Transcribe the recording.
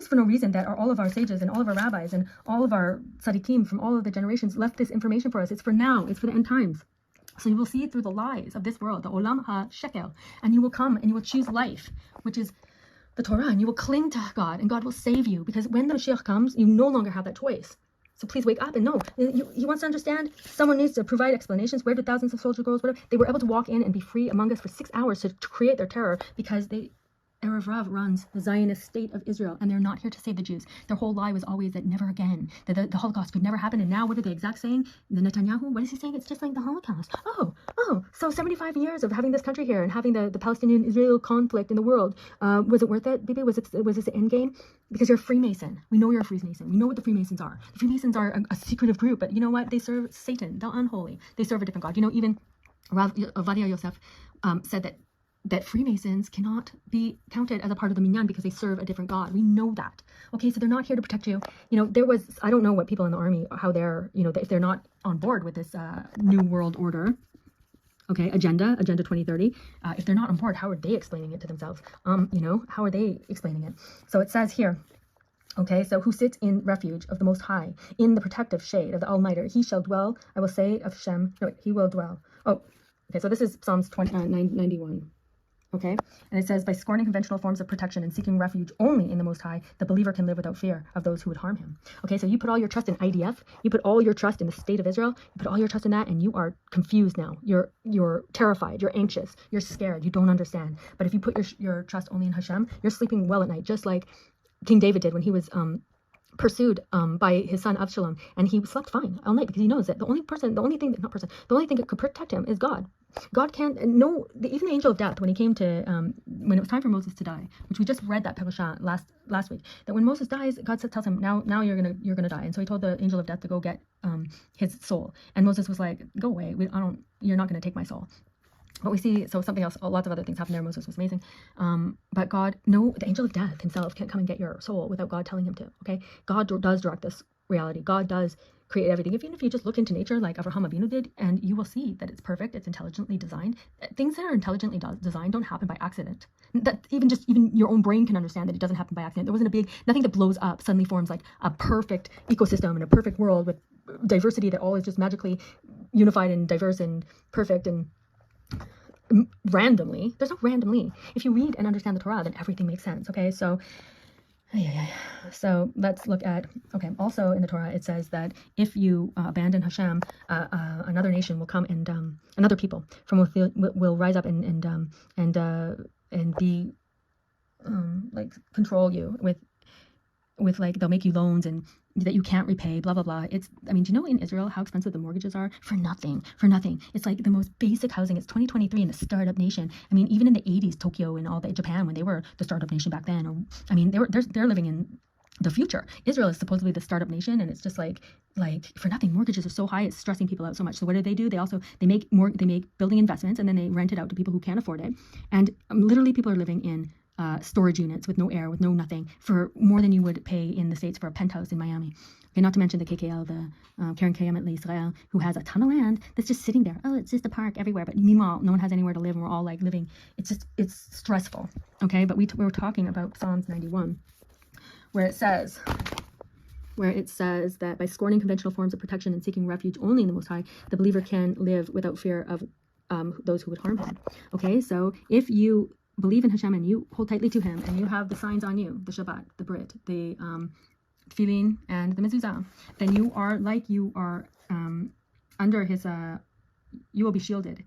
for no reason that all of our sages and all of our rabbis and all of our tzaddikim from all of the generations left this information for us. It's for now. It's for the end times. So you will see through the lies of this world, the olam ha-shekel, and you will come and you will choose life, which is the Torah, and you will cling to God, and God will save you, because when the Mashiach comes, you no longer have that choice. So please wake up and know. He wants to understand. Someone needs to provide explanations. Where did thousands of soldiers go? Whatever. They were able to walk in and be free among us for 6 hours to create their terror, because Erev Rav runs the Zionist state of Israel, and they're not here to save the Jews. Their whole lie was always that never again, that the Holocaust could never happen. And now what are they exact saying? The Netanyahu, what is he saying? It's just like the Holocaust. So 75 years of having this country here and having the Palestinian-Israel conflict in the world, was it worth it, Bibi? Was this the end game? Because you're a Freemason. We know you're a Freemason. We know what the Freemasons are. The Freemasons are a secretive group, but you know what? They serve Satan, the unholy. They serve a different God. You know, even Rav Ovadia Yosef said that Freemasons cannot be counted as a part of the minyan because they serve a different God. We know that. Okay, so they're not here to protect you. You know, I don't know what people in the army, how they're, you know, if they're not on board with this new world order, okay, agenda 2030, if they're not on board, how are they explaining it to themselves? You know, how are they explaining it? So it says here, okay, so who sits in refuge of the Most High, in the protective shade of the Almighty, he shall dwell, I will say of Shem, no, he will dwell. Oh, okay, so this is Psalms 91. Okay, and it says, by scorning conventional forms of protection and seeking refuge only in the Most High, the believer can live without fear of those who would harm him. Okay, so you put all your trust in IDF, you put all your trust in the state of Israel, you put all your trust in that, and you are confused now. You're terrified, you're anxious, you're scared, you don't understand. But if you put your trust only in Hashem, you're sleeping well at night, just like King David did when he was pursued by his son Absalom, and he slept fine all night because he knows that the only thing that could protect him is God. God can't know. Even the angel of death, when he came to when it was time for Moses to die, which we just read that parasha last week, that when Moses dies, God tells him, now you're gonna die. And so he told the angel of death to go get his soul, and Moses was like, go away, you're not gonna take my soul. But we see, so something else, lots of other things happened there. Moses was amazing. But God, no, the angel of death himself can't come and get your soul without God telling him to, okay? God does direct this reality. God does create everything. Even if you just look into nature like Avraham Avinu did, and you will see that it's perfect, it's intelligently designed. Things that are intelligently designed don't happen by accident. That even your own brain can understand that it doesn't happen by accident. There wasn't nothing that blows up suddenly forms like a perfect ecosystem and a perfect world with diversity that all is just magically unified and diverse and perfect and randomly. There's no randomly. If you read and understand the Torah, then everything makes sense. Okay, so let's look at, okay, also in the Torah it says that if you abandon Hashem, another nation will come, and another people from within will rise up and be like control you with like, they'll make you loans and that you can't repay, blah, blah, blah. Do you know in Israel how expensive the mortgages are? For nothing. It's like the most basic housing. It's 2023 in a startup nation. I mean, even in the 80s, Tokyo and all that, Japan, when they were the startup nation back then, they're living in the future. Israel is supposedly the startup nation, and it's just like for nothing. Mortgages are so high, it's stressing people out so much. So what do? They make building investments, and then they rent it out to people who can't afford it. And literally people are living in storage units with no air, with no nothing, for more than you would pay in the States for a penthouse in Miami. Okay, not to mention the KKL, the Karen Kayemet L'Israel, who has a ton of land that's just sitting there. Oh, it's just a park everywhere. But meanwhile, no one has anywhere to live, and we're all like living. It's stressful. Okay, but we were talking about Psalms 91, where it says that by scorning conventional forms of protection and seeking refuge only in the Most High, the believer can live without fear of those who would harm him. Okay, so if you believe in Hashem and you hold tightly to him and you have the signs on you, the Shabbat, the Brit, the Tefillin, and the Mezuzah, then you are under his, you will be shielded.